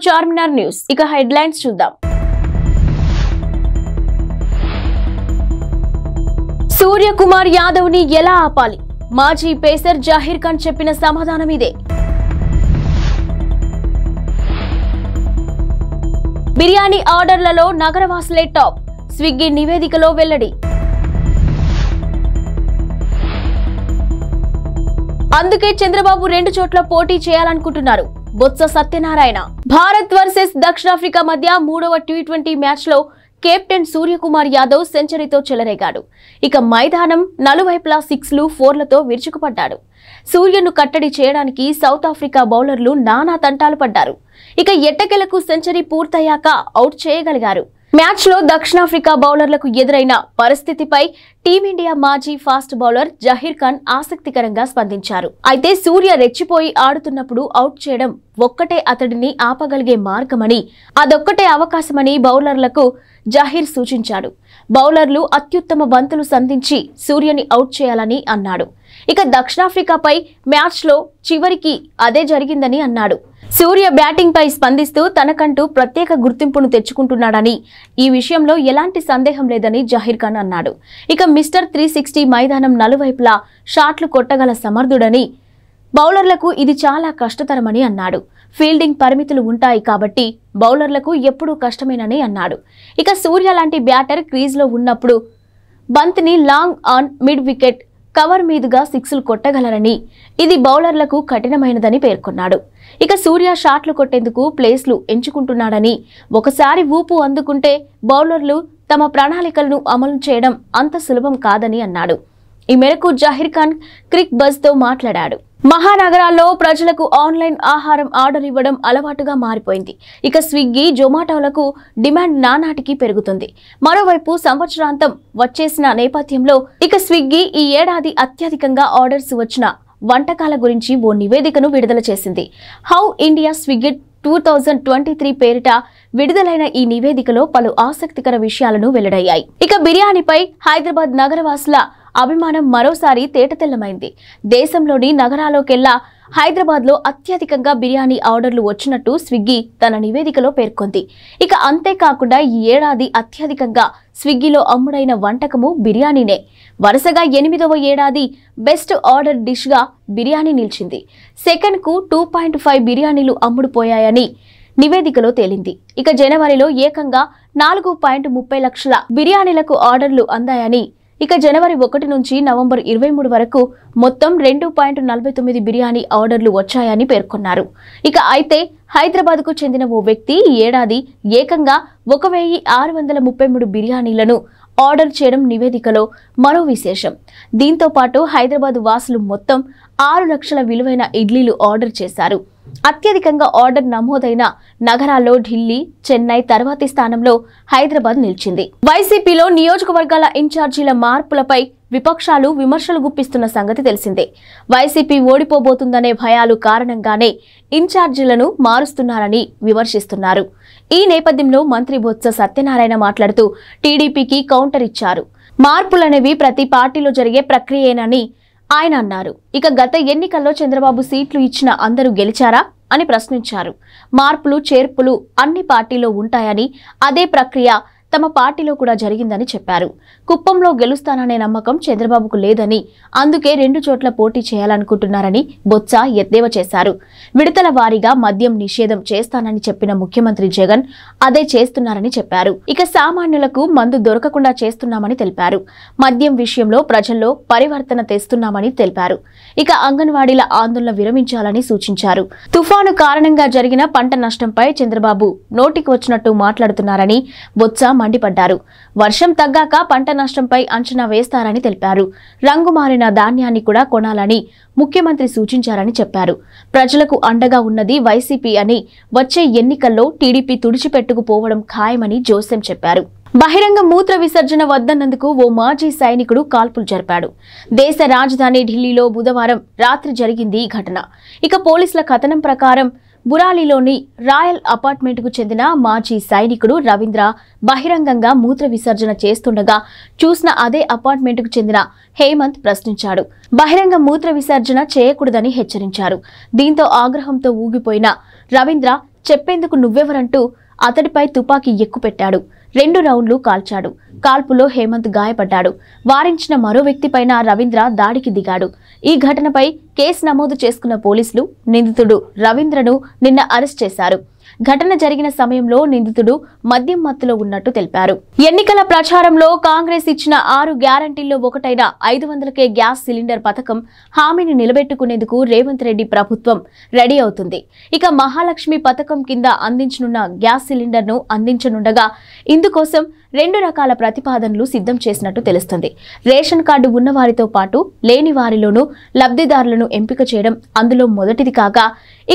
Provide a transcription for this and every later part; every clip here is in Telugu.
చార్మినార్ న్యూస్. ఇక హెడ్లైన్స్ చూద్దాం. సూర్యకుమార్ యాదవ్ ని ఎలా ఆపాలి? మాజీ పేసర్ జహీర్ ఖాన్ చెప్పిన సమాధానం ఇదే. బిర్యానీ ఆర్డర్లలో నగరవాసులే టాప్, స్విగ్గీ నివేదికలో వెల్లడి. అందుకే చంద్రబాబు 2 చోట్ల పోటీ చేయాలనుకుంటున్నారు బొత్స సత్యనారాయణ. భారత్ వర్సెస్ దక్షిణాఫ్రికా మధ్య 3వ T20 మ్యాచ్ లో కెప్టెన్ సూర్యకుమార్ యాదవ్ సెంచరీతో చెలరేగాడు. ఇక మైదానం నలువైపులా 6లు 4లతో విరుచుకుపడ్డాడు. సూర్యను కట్టడి చేయడానికి సౌత్ ఆఫ్రికా బౌలర్లు నానా తంటాలు పడ్డారు. ఇక ఎట్టకెలకు సెంచరీ పూర్తయ్యాక అవుట్ చేయగలిగారు. మ్యాచ్ లో దక్షిణాఫ్రికా బౌలర్లకు ఎదురైన పరిస్థితిపై టీమిండియా మాజీ ఫాస్ట్ బౌలర్ జహీర్ ఖాన్ ఆసక్తికరంగా స్పందించారు. అయితే సూర్య రెచ్చిపోయి ఆడుతున్నప్పుడు అవుట్ చేయడం ఒక్కటే అతడిని ఆపగలిగే మార్గమని, అదొక్కటే అవకాశమని బౌలర్లకు జహీర్ సూచించాడు. బౌలర్లు అత్యుత్తమ బంతులు సంధించి సూర్యని అవుట్ చేయాలని అన్నాడు. ఇక దక్షిణాఫ్రికాపై మ్యాచ్ లో చివరికి అదే జరిగిందని అన్నాడు. సూర్య బ్యాటింగ్ పై స్పందిస్తూ తనకంటూ ప్రత్యేక గుర్తింపును తెచ్చుకుంటున్నాడని, ఈ విషయంలో ఎలాంటి సందేహం లేదని జహీర్ ఖాన్ అన్నాడు. ఇక మిస్టర్ 360 మైదానం నలువైపులా షాట్లు కొట్టగల సమర్థుడని, బౌలర్లకు ఇది చాలా కష్టతరమని అన్నాడు. ఫీల్డింగ్ పరిమితులు ఉంటాయి కాబట్టి బౌలర్లకు ఎప్పుడూ కష్టమేనని అన్నాడు. ఇక సూర్య లాంటి బ్యాటర్ క్రీజ్లో ఉన్నప్పుడు బంతిని long on mid wicket cover మీదుగా 6లు కొట్టగలరని, ఇది బౌలర్లకు కఠినమైనదని పేర్కొన్నాడు. ఇక సూర్య షాట్లు కొట్టేందుకు ప్లేస్లు ఎంచుకుంటున్నాడని, ఒకసారి ఊపు అందుకుంటే బౌలర్లు తమ ప్రణాళికలను అమలు చేయడం అంత సులభం కాదని అన్నాడు. ఈ మేరకు జహీర్ ఖాన్ క్రిక్ బజ్ తో మాట్లాడాడు. మహానగరాల్లో ప్రజలకు ఆన్లైన్ ఆహారం ఆర్డర్ ఇవ్వడం అలవాటుగా మారిపోయింది. ఇక స్విగ్గీ, జొమాటోలకు డిమాండ్ నానాటికి పెరుగుతుంది. మరోవైపు సంవత్సరాంతం వచ్చేసిన నేపథ్యంలో ఇక స్విగ్గీ ఈ ఏడాది అత్యధికంగా ఆర్డర్స్ వచ్చిన వంటకాల గురించి ఓ నివేదికను విడుదల చేసింది. హౌ ఇండియా స్విగ్గీ 2023 పేరిట విడుదలైన ఈ నివేదికలో పలు ఆసక్తికర విషయాలను వెల్లడయ్యాయి. ఇక బిర్యానీపై హైదరాబాద్ నగరవాసుల అభిమానం మరోసారి తేటతెల్లమైంది. దేశంలోని నగరాల్లోకెల్లా హైదరాబాద్లో అత్యధికంగా బిర్యానీ ఆర్డర్లు వచ్చినట్టు స్విగ్గీ తన నివేదికలో పేర్కొంది. ఇక అంతేకాకుండా ఈ ఏడాది అత్యధికంగా స్విగ్గీలో అమ్ముడైన వంటకము బిర్యానీనే. వరుసగా 8వ ఏడాది బెస్ట్ ఆర్డర్ డిష్ గా బిర్యానీ నిలిచింది. సెకండ్కు 2.5 బిర్యానీలు అమ్ముడుపోయాయని నివేదికలో తేలింది. ఇక జనవరిలో ఏకంగా 4.30 లక్షల బిర్యానీలకు ఆర్డర్లు అందాయని, ఇక జనవరి 1 నుంచి నవంబర్ 23 వరకు మొత్తం 2.49 బిర్యానీ ఆర్డర్లు వచ్చాయని పేర్కొన్నారు. ఇక అయితే హైదరాబాద్కు చెందిన ఓ వ్యక్తి ఈ ఏడాది ఏకంగా 1633 బిర్యానీలను ఆర్డర్ చేయడం నివేదికలో మరో విశేషం. దీంతో పాటు హైదరాబాద్ వాసులు మొత్తం 6 లక్షల విలువైన ఇడ్లీలు ఆర్డర్ చేశారు. అత్యధికంగా ఆర్డర్ నమోదైన నగరాల్లో ఢిల్లీ, చెన్నై తర్వాతి స్థానంలో హైదరాబాద్ నిలిచింది. వైసీపీలో నియోజకవర్గాల ఇన్ఛార్జీల మార్పులపై విపక్షాలు విమర్శలు గుప్పిస్తున్న సంగతి తెలిసిందే. వైసీపీ ఓడిపోబోతుందనే భయాలు కారణంగానే ఇన్ఛార్జీలను మారుస్తున్నారని విమర్శిస్తున్నారు. ఈ నేపథ్యంలో మంత్రి బొత్స సత్యనారాయణ మాట్లాడుతూ టీడీపీకి కౌంటర్ ఇచ్చారు. మార్పులనేవి ప్రతి పార్టీలో జరిగే ప్రక్రియేనని ఆయన అన్నారు. ఇక గత ఎన్నికల్లో చంద్రబాబు సీట్లు ఇచ్చిన అందరూ గెలిచారా అని ప్రశ్నించారు. మార్పులు చేర్పులు అన్ని పార్టీలో ఉంటాయని, అదే ప్రక్రియ తమ పార్టీలో కూడా జరిగిందని చెప్పారు. కుప్పంలో గెలుస్తాననే నమ్మకం చంద్రబాబుకు లేదని, అందుకే 2 చోట్ల పోటీ చేయాలనుకుంటున్నారని బొత్స ఎద్దేవా చేశారు. విడతల వారీగా మద్యం నిషేధం చేస్తానని చెప్పిన ముఖ్యమంత్రి జగన్ అదే చేస్తున్నారని చెప్పారు. ఇక సామాన్యులకు మందు దొరకకుండా చేస్తున్నామని తెలిపారు. మద్యం విషయంలో ప్రజల్లో పరివర్తన తెస్తున్నామని తెలిపారు. ఇక అంగన్వాడీల ఆందోళన విరమించాలని సూచించారు. తుఫాను కారణంగా జరిగిన పంట నష్టంపై చంద్రబాబు నోటికి వచ్చినట్టు మాట్లాడుతున్నారని బొత్స మండిపడ్డారు. వర్షం తగ్గాక పంట నష్టంపై అంచనా వేస్తారని తెలిపారు. రంగు మారిన ధాన్యాన్ని కూడా కొనాలని ముఖ్యమంత్రి సూచించారని చెప్పారు. ప్రజలకు అండగా ఉన్నది వైసీపీ అని, వచ్చే ఎన్నికల్లో టీడీపీ తుడిచిపెట్టుకుపోవడం ఖాయమని జోసెం చెప్పారు. బహిరంగ మూత్ర విసర్జన వద్దన్నందుకు ఓ మాజీ సైనికుడు కాల్పులు జరిపాడు. దేశ రాజధాని ఢిల్లీలో బుధవారం రాత్రి జరిగింది ఈ ఘటన. ఇక పోలీసుల కథనం ప్రకారం బురాలిలోని రాయల్ అపార్ట్మెంట్కు చెందిన మాజీ సైనికుడు రవీంద్ర బహిరంగంగా మూత్ర విసర్జన చేస్తుండగా చూసిన అదే అపార్ట్మెంట్కు చెందిన హేమంత్ ప్రశ్నించాడు. బహిరంగ మూత్ర విసర్జన చేయకూడదని హెచ్చరించారు. దీంతో ఆగ్రహంతో ఊగిపోయిన రవీంద్ర చెప్పేందుకు నువ్వెవరంటూ అతడిపై తుపాకీ ఎక్కుపెట్టాడు. 2 రౌండ్లు కాల్చాడు. కాల్పులో హేమంత్ గాయపడ్డాడు. వారించిన మరో వ్యక్తిపైన రవీంద్ర దాడికి దిగాడు. ఈ ఘటనపై కేసు నమోదు చేసుకున్న పోలీసులు నిందితుడు రవీంద్రను నిన్న అరెస్ట్ చేశారు. ఘటన జరిగిన సమయంలో నిందితుడు మద్యం మత్తులో ఉన్నట్టు తెలిపారు. ఎన్నికల ప్రచారంలో కాంగ్రెస్ ఇచ్చిన 6 గ్యారంటీల్లో ఒకటైన 500కే గ్యాస్ సిలిండర్ పథకం హామీని నిలబెట్టుకునేందుకు రేవంత్ రెడ్డి ప్రభుత్వం రెడీ అవుతుంది. ఇక మహాలక్ష్మి పథకం కింద అందించనున్న గ్యాస్ సిలిండర్ను అందించనుండగా ఇందుకోసం 2 రకాల ప్రతిపాదనలు సిద్ధం చేసినట్టు తెలుస్తుంది. రేషన్ కార్డు ఉన్న వారితో పాటు లేని వారిలోనూ లబ్ధిదారులను ఎంపిక చేయడం అందులో మొదటిది కాగా,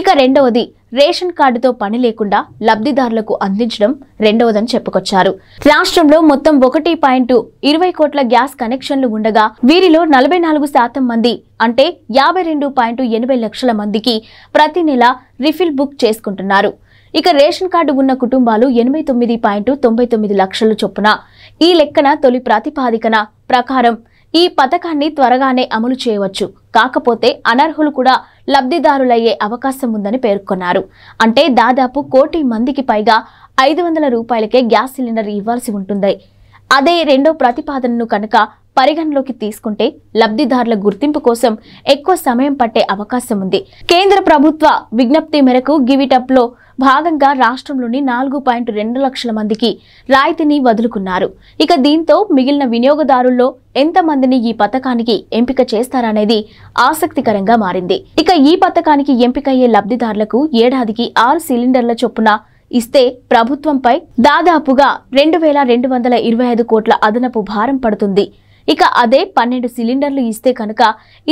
ఇక రెండవది రేషన్ కార్డుతో పని లేకుండా లబ్ధిదారులకు అందించడం రెండవదని చెప్పుకొచ్చారు. రాష్ట్రంలో మొత్తం 1.20 కోట్ల గ్యాస్ కనెక్షన్లు ఉండగా వీరిలో 44% మంది అంటే 52.80 లక్షల మందికి ప్రతి నెల రిఫిల్ బుక్ చేసుకుంటున్నారు. ఇక రేషన్ కార్డు ఉన్న కుటుంబాలు 89.99 లక్షల చొప్పున. ఈ లెక్కన తొలి ప్రాతిపాదికన ప్రకారం ఈ పథకాన్ని త్వరగానే అమలు చేయవచ్చు. కాకపోతే అనర్హులు కూడా లబ్ధిదారులయ్యే అవకాశం ఉందని పేర్కొన్నారు. అంటే దాదాపు 1 కోటి మందికి పైగా 500 రూపాయలకే గ్యాస్ సిలిండర్ ఇవ్వాల్సి ఉంటుంది. అదే రెండో ప్రతిపాదనను కనుక పరిగణలోకి తీసుకుంటే లబ్ధిదారుల గుర్తింపు కోసం ఎక్కువ సమయం పట్టే అవకాశం ఉంది. కేంద్ర ప్రభుత్వ విజ్ఞప్తి మేరకు గివిటప్ లో భాగంగా రాష్ట్రంలోని 4.2 లక్షల మందికి రాయితీని వదులుకున్నారు. ఇక దీంతో మిగిలిన వినియోగదారుల్లో ఎంతమందిని ఈ పథకానికి ఎంపిక చేస్తారనేది ఆసక్తికరంగా మారింది. ఇక ఈ పథకానికి ఎంపికయ్యే లబ్ధిదారులకు ఏడాదికి 6 సిలిండర్ల చొప్పున ఇస్తే ప్రభుత్వంపై దాదాపుగా 2,225 కోట్ల అదనపు భారం పడుతుంది. ఇక అదే 12 సిలిండర్లు ఇస్తే కనుక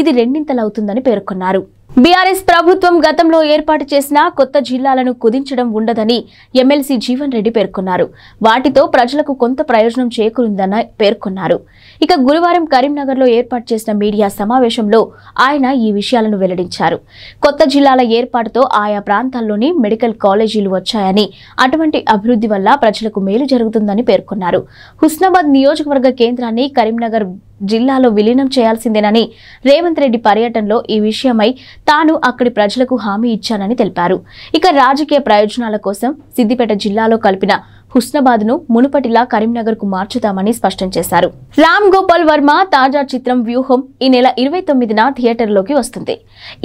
ఇది రెండింతలవుతుందని పేర్కొన్నారు. బీఆర్ఎస్ ప్రభుత్వం గతంలో ఏర్పాటు చేసిన కొత్త జిల్లాలను కుదించడం ఉండదని ఎమ్మెల్సీ జీవన్ రెడ్డి పేర్కొన్నారు. వాటితో ప్రజలకు కొంత ప్రయోజనం చేకూరిందని పేర్కొన్నారు. ఇక గురువారం కరీంనగర్లో ఏర్పాటు చేసిన మీడియా సమావేశంలో ఆయన ఈ విషయాలను వెల్లడించారు. కొత్త జిల్లాల ఏర్పాటుతో ఆయా ప్రాంతాల్లోని మెడికల్ కాలేజీలు వచ్చాయని, అటువంటి అభివృద్ధి వల్ల ప్రజలకు మేలు జరుగుతుందని పేర్కొన్నారు. హుస్నాబాద్ నియోజకవర్గ కేంద్రాన్ని కరీంనగర్ జిల్లాలో విలీనం చేయాల్సిందేనని, రేవంత్ రెడ్డి పర్యటనలో ఈ విషయమై తాను అక్కడి ప్రజలకు హామీ ఇచ్చానని తెలిపారు. ఇక రాజకీయ ప్రయోజనాల కోసం సిద్దిపేట జిల్లాలో కలిపిన హుస్నాబాద్ ను మునుపటిలా కరీంనగర్ కు మార్చుతామని స్పష్టం చేశారు. రామ్ గోపాల్ వర్మ తాజా చిత్రం వ్యూహం ఈ నెల 29న థియేటర్లోకి వస్తుంది.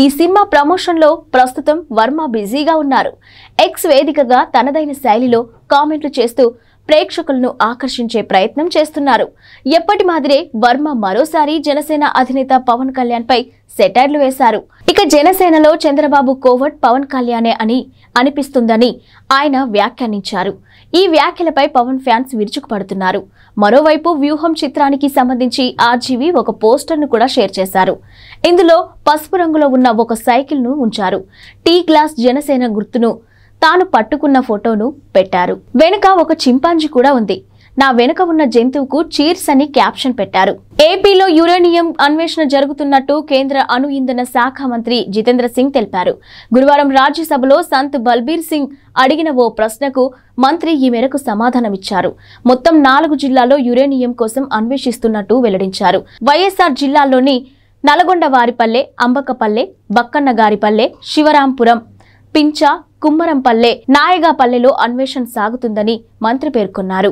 ఈ సినిమా ప్రమోషన్ లో ప్రస్తుతం వర్మ బిజీగా ఉన్నారు. ఎక్స్ వేదికగా తనదైన శైలిలో కామెంట్లు చేస్తూ ప్రేక్షకులను ఆకర్షించే ప్రయత్నం చేస్తున్నారు. ఎప్పటి మాదిరే వర్మ మరోసారి జనసేన అధినేత పవన్ కళ్యాణ్ పై సెటైర్లు వేశారు. ఇక జనసేనలో చంద్రబాబు కోవట్ పవన్ కళ్యాణే అని అనిపిస్తుందని ఆయన వ్యాఖ్యానించారు. ఈ వ్యాఖ్యలపై పవన్ ఫ్యాన్స్ విరుచుకుపడుతున్నారు. మరోవైపు వ్యూహం చిత్రానికి సంబంధించి ఆర్జీవీ ఒక పోస్టర్ను కూడా షేర్ చేశారు. ఇందులో పసుపు రంగులో ఉన్న ఒక సైకిల్ ను ఉంచారు. టీ గ్లాస్ జనసేన గుర్తును తాను పట్టుకున్న ఫోటోను పెట్టారు. వెనుక ఒక చింపాంజీ కూడా ఉంది. నా వెనుక ఉన్న జంతువుకు చీర్స్ అని క్యాప్షన్ పెట్టారు. ఏపీలో యురేనియం అన్వేషణ జరుగుతున్నట్టు కేంద్ర అణు ఇంధన శాఖ మంత్రి జితేంద్ర సింగ్ తెలిపారు. గురువారం రాజ్యసభలో సంత్ బల్బీర్ సింగ్ అడిగిన ఓ ప్రశ్నకు మంత్రి ఈ మేరకు సమాధానమిచ్చారు. మొత్తం 4 జిల్లాల్లో యురేనియం కోసం అన్వేషిస్తున్నట్టు వెల్లడించారు. వైఎస్ఆర్ జిల్లాల్లోని నల్గొండవారిపల్లె, అంబకపల్లె, బక్కన్నగారిపల్లె, శివరాంపురం, పించ, కుమ్మరంపల్లె, నాయగాపల్లెలో అన్వేషణ సాగుతుందని మంత్రి పేర్కొన్నారు.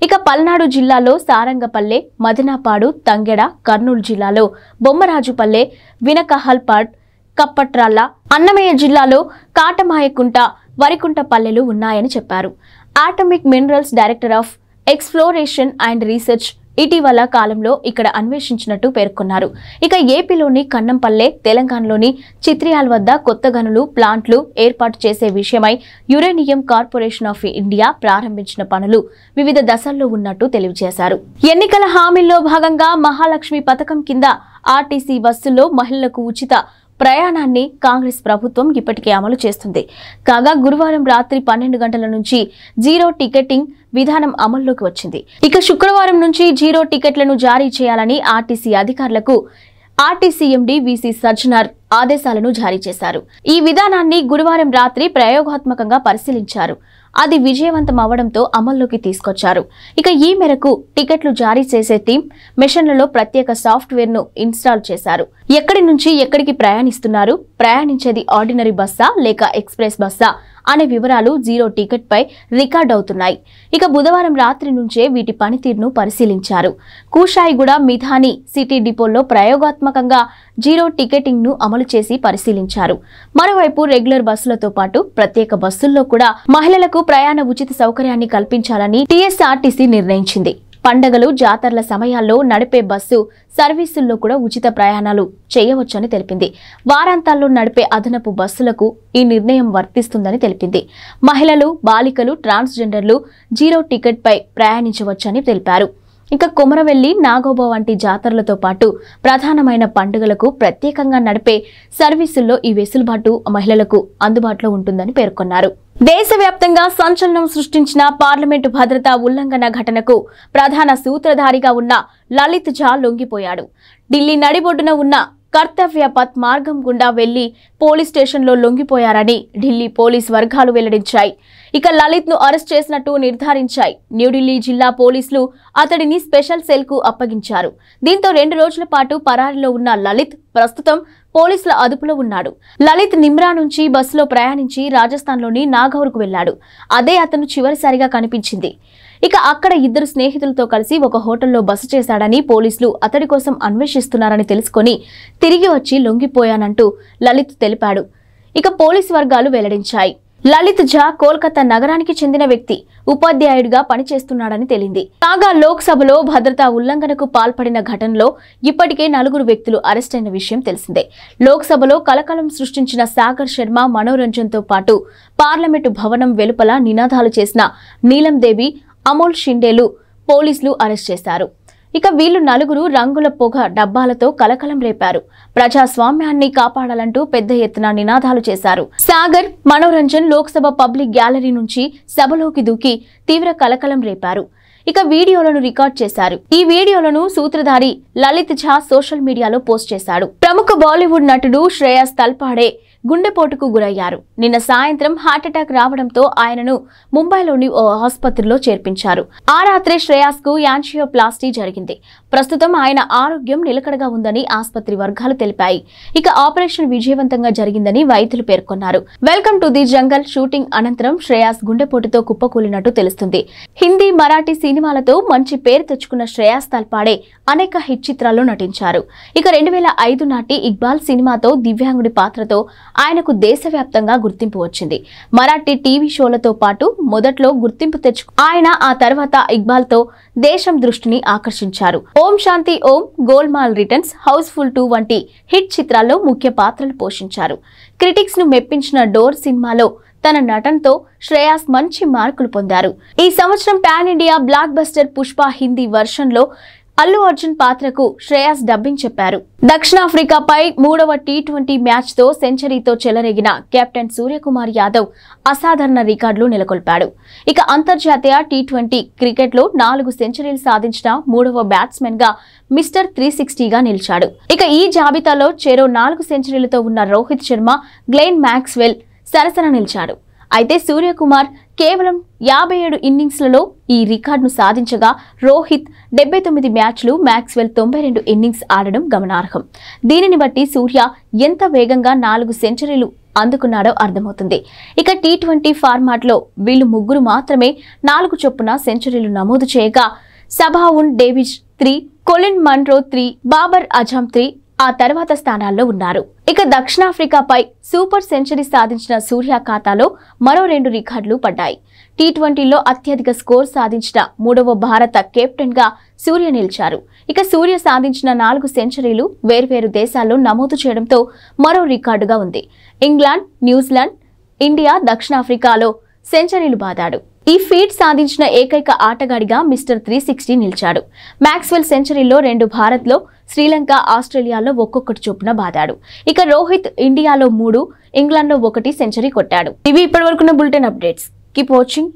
ఇక పల్నాడు జిల్లాలో సారంగపల్లె, మదనపాడు, తంగెడ, కర్నూలు జిల్లాలో బొమ్మరాజుపల్లె, వినకహల్పాడ్, కప్పట్రాళ్ల, అన్నమయ్య జిల్లాలో కాటమాయకుంట, వరికుంటపల్లెలు ఉన్నాయని చెప్పారు. Atomic minerals director of exploration and research ఇటీవల కాలంలో ఇక్కడ అన్వేషించినట్టు పేర్కొన్నారు. ఇక ఏపీలోని కన్నంపల్లె, తెలంగాణలోని చిత్రియాల్ వద్ద కొత్త గనులు, ప్లాంట్లు ఏర్పాటు చేసే విషయమై యురేనియం కార్పొరేషన్ ఆఫ్ ఇండియా ప్రారంభించిన పనులు వివిధ దశల్లో ఉన్నట్టు తెలియజేశారు. ఎన్నికల హామీల్లో భాగంగా మహాలక్ష్మి పథకం కింద ఆర్టీసీ బస్సుల్లో మహిళలకు ఉచిత ప్రయాణాన్ని కాంగ్రెస్ ప్రభుత్వం ఇప్పటికే అమలు చేస్తుంది. కాగా గురువారం రాత్రి 12 గంటల నుంచి జీరో టికెటింగ్ విధానం అమల్లోకి వచ్చింది. ఇక శుక్రవారం నుంచి జీరో టికెట్లను జారీ చేయాలని ఆర్టీసీ అధికారులకు ఆర్టీసీ ఎండీ వీసీ సజ్జనార్ ఆదేశాలను జారీ చేశారు. ఈ విధానాన్ని గురువారం రాత్రి ప్రయోగాత్మకంగా పరిశీలించారు. అది విజయవంతం అవడంతో అమల్లోకి తీసుకొచ్చారు. ఇక ఈ మేరకు టికెట్లు జారీ చేసే టీమ్ మిషన్లలో ప్రత్యేక సాఫ్ట్వేర్ ను ఇన్స్టాల్ చేశారు. ఎక్కడి నుంచి ఎక్కడికి ప్రయాణిస్తున్నారు, ప్రయాణించేది ఆర్డినరీ బస్సా లేక ఎక్స్ప్రెస్ బస్సా అనే వివరాలు జీరో టికెట్ పై రికార్డ్ అవుతున్నాయి. ఇక బుధవారం రాత్రి నుంచే వీటి పనితీరును పరిశీలించారు. కూషాయిగూడ మిథాని సిటీ డిపోల్లో ప్రయోగాత్మకంగా జీరో టికెటింగ్ ను అమలు చేసి పరిశీలించారు. మరోవైపు రెగ్యులర్ బస్సులతో పాటు ప్రత్యేక బస్సుల్లో కూడా మహిళలకు ప్రయాణ ఉచిత సౌకర్యాన్ని కల్పించాలని టీఎస్ఆర్టీసీ నిర్ణయించింది. పండగలు, జాతరల సమయాల్లో నడిపే బస్సు సర్వీసుల్లో కూడా ఉచిత ప్రయాణాలు చేయవచ్చని తెలిపింది. వారాంతాల్లో నడిపే అదనపు బస్సులకు ఈ నిర్ణయం వర్తిస్తుందని తెలిపింది. మహిళలు, బాలికలు, ట్రాన్స్జెండర్లు జీరో టికెట్ పై ప్రయాణించవచ్చని తెలిపారు. ఇక కొమరవెల్లి, నాగోబా వంటి జాతరలతో పాటు ప్రధానమైన పండుగలకు ప్రత్యేకంగా నడిపే సర్వీసుల్లో ఈ వెసులుబాటు మహిళలకు అందుబాటులో ఉంటుందని పేర్కొన్నారు. దేశవ్యాప్తంగా సంచలనం సృష్టించిన పార్లమెంటు భద్రతా ఉల్లంఘన ఘటనకు ప్రధాన సూత్రధారిగా ఉన్న లలిత్ ఝా లొంగిపోయాడు. ఢిల్లీ నడిబొడ్డున ఉన్న కర్తవ్య పథ్ మార్గం గుండా వెళ్లి పోలీస్ స్టేషన్లో లొంగిపోయారని ఢిల్లీ పోలీస్ వర్గాలు వెల్లడించాయి. ఇక లలిత్ ను అరెస్ట్ చేసినట్టు నిర్ధారించాయి. న్యూఢిల్లీ జిల్లా పోలీసులు అతడిని స్పెషల్ సెల్ కు అప్పగించారు. దీంతో 2 రోజుల పాటు పరారీలో ఉన్న లలిత్ ప్రస్తుతం పోలీసుల అదుపులో ఉన్నాడు. లలిత్ నిమ్రా నుంచి బస్సులో ప్రయాణించి రాజస్థాన్లోని నాగౌర్కు వెళ్లాడు. అదే అతను చివరిసారిగా కనిపించింది. ఇక అక్కడ 2 స్నేహితులతో కలిసి ఒక హోటల్లో బస చేశాడని పోలీసులు అతడి కోసం అన్వేషిస్తున్నారని తెలుసుకొని తిరిగి వచ్చి లొంగిపోయానంటూ లలిత్ తెలిపాడు. ఇక పోలీసు వర్గాలు వెల్లడించాయి. లలిత్ ఝా కోల్కతా నగరానికి చెందిన వ్యక్తి, ఉపాధ్యాయుడిగా పనిచేస్తున్నాడని తేలింది. కాగా లోక్సభలో భద్రతా ఉల్లంఘనకు పాల్పడిన ఘటనలో ఇప్పటికే 4 వ్యక్తులు అరెస్ట్ అయిన విషయం తెలిసిందే. లోక్సభలో కలకలం సృష్టించిన సాగర్ శర్మ, మనోరంజన్ తో పాటు పార్లమెంటు భవనం వెలుపల నినాదాలు చేసిన నీలం దేవి, అమోల్ షిండేలు పోలీసులు అరెస్ట్ చేశారు. ఇక వీళ్లు 4 రంగుల పొగ డబ్బాలతో కలకలం రేపారు. ప్రజాస్వామ్యాన్ని కాపాడాలంటూ పెద్ద ఎత్తున నినాదాలు చేశారు. సాగర్, మనోరంజన్ లోక్సభ పబ్లిక్ గ్యాలరీ నుంచి సభలోకి దూకి తీవ్ర కలకలం రేపారు. ఇక వీడియోలను రికార్డ్ చేశారు. ఈ వీడియోలను సూత్రధారి లలిత్ ఝా సోషల్ మీడియాలో పోస్ట్ చేశాడు. ప్రముఖ బాలీవుడ్ నటుడు శ్రేయాస్ తల్పాడే గుండెపోటుకు గురయ్యారు. నిన్న సాయంత్రం హార్ట్అటాక్ రావడంతో ఆయనను ముంబైలోని ఓ ఆసుపత్రిలో చేర్పించారు. ఆ రాత్రే శ్రేయాస్ కు యాంజియోప్లాస్టీ జరిగింది. ప్రస్తుతం ఆయన ఆరోగ్యం నిలకడగా ఉందని ఆసుపత్రి వర్గాలు తెలిపాయి. ఇక ఆపరేషన్ విజయవంతంగా జరిగిందని వైద్యులు పేర్కొన్నారు. Welcome to the jungle shooting అనంతరం శ్రేయాస్ గుండెపోటుతో కుప్పకూలినట్టు తెలుస్తుంది. హిందీ, మరాఠీ సినిమాలతో మంచి పేరు తెచ్చుకున్న శ్రేయాస్ తల్పాడే అనేక హిట్ చిత్రాల్లో నటించారు. ఇక 2005 నాటి ఇక్బాల్ సినిమాతో దివ్యాంగుడి పాత్రతో ఆయనకు దేశవ్యాప్తంగా గుర్తింపు వచ్చింది. మరాఠీ టీవీ షోలతో పాటు మొదట్లో గుర్తింపు ఆయన ఆ తర్వాత ఇక్బాల్ తో దేశం దృష్టిని ఆకర్షించారు. ఓం శాంతి ఓం, గోల్మాల్ రిటర్న్స్, హౌస్ఫుల్ 2 వంటి హిట్ చిత్రాల్లో ముఖ్య పాత్రలు పోషించారు. క్రిటిక్స్ ను మెప్పించిన డోర్ సినిమాలో తన నటనతో శ్రేయాస్ మంచి మార్కులు పొందారు. ఈ సంవత్సరం pan India block buster Pushpa Hindi version లో అల్లు అర్జున్ పాత్రకు శ్రేయాస్ డబ్బింగ్ చెప్పారు. దక్షిణాఫ్రికాపై 3వ టీ20 మ్యాచ్ తో సెంచరీతో చెలరేగిన కెప్టెన్ సూర్యకుమార్ యాదవ్ అసాధారణ రికార్డులు నెలకొల్పాడు. ఇక అంతర్జాతీయ టీ20 క్రికెట్ లో 4 సెంచరీలు సాధించిన 3వ బ్యాట్స్మెన్ గా మిస్టర్ 360గా నిలిచాడు. ఇక ఈ జాబితాలో చెరో 4 సెంచరీలతో ఉన్న రోహిత్ శర్మ, గ్లెన్ మ్యాక్స్వెల్ సరసన నిలిచాడు. అయితే సూర్యకుమార్ కేవలం 57 ఇన్నింగ్స్లలో ఈ రికార్డును సాధించగా రోహిత్ 79 మ్యాచ్లు, మ్యాక్స్వెల్ 92 ఇన్నింగ్స్ ఆడడం గమనార్హం. దీనిని బట్టి సూర్య ఎంత వేగంగా 4 సెంచరీలు అందుకున్నాడో అర్థమవుతుంది. ఇక టీ20 ఫార్మాట్ లో వీళ్లు 3 మాత్రమే 4 చొప్పున సెంచరీలు నమోదు చేయగా సబావున్ David 3, Colin Munro 3, Babar Azam 3 ఆ తర్వాత స్థానాల్లో ఉన్నారు. ఇక దక్షిణాఫ్రికాపై సూపర్ సెంచరీ సాధించిన సూర్య ఖాతాలో మరో 2 రికార్డులు పడ్డాయి. టీ20లో అత్యధిక స్కోర్ సాధించిన 3వ భారత కెప్టెన్ గా సూర్య నిలిచారు. ఇక సూర్య సాధించిన 4 సెంచరీలు వేర్వేరు దేశాల్లో నమోదు చేయడంతో మరో రికార్డుగా ఉంది. ఇంగ్లాండ్, న్యూజిలాండ్, ఇండియా, దక్షిణాఫ్రికాలో సెంచరీలు బాదాడు. ఈ ఫీట్ సాధించిన ఏకైక ఆటగాడిగా మిస్టర్ 360 నిలిచాడు. మ్యాక్స్వెల్ సెంచరీలో 2 భారత్లో, శ్రీలంక, ఆస్ట్రేలియాలో ఒక్కొక్కటి చొప్పున బాదాడు. ఇక రోహిత్ ఇండియాలో 3, ఇంగ్లాండ్లో 1 సెంచరీ కొట్టాడు. ఇవి ఇప్పటివరకున్న బులెటిన్ అప్డేట్స్. Keep watching.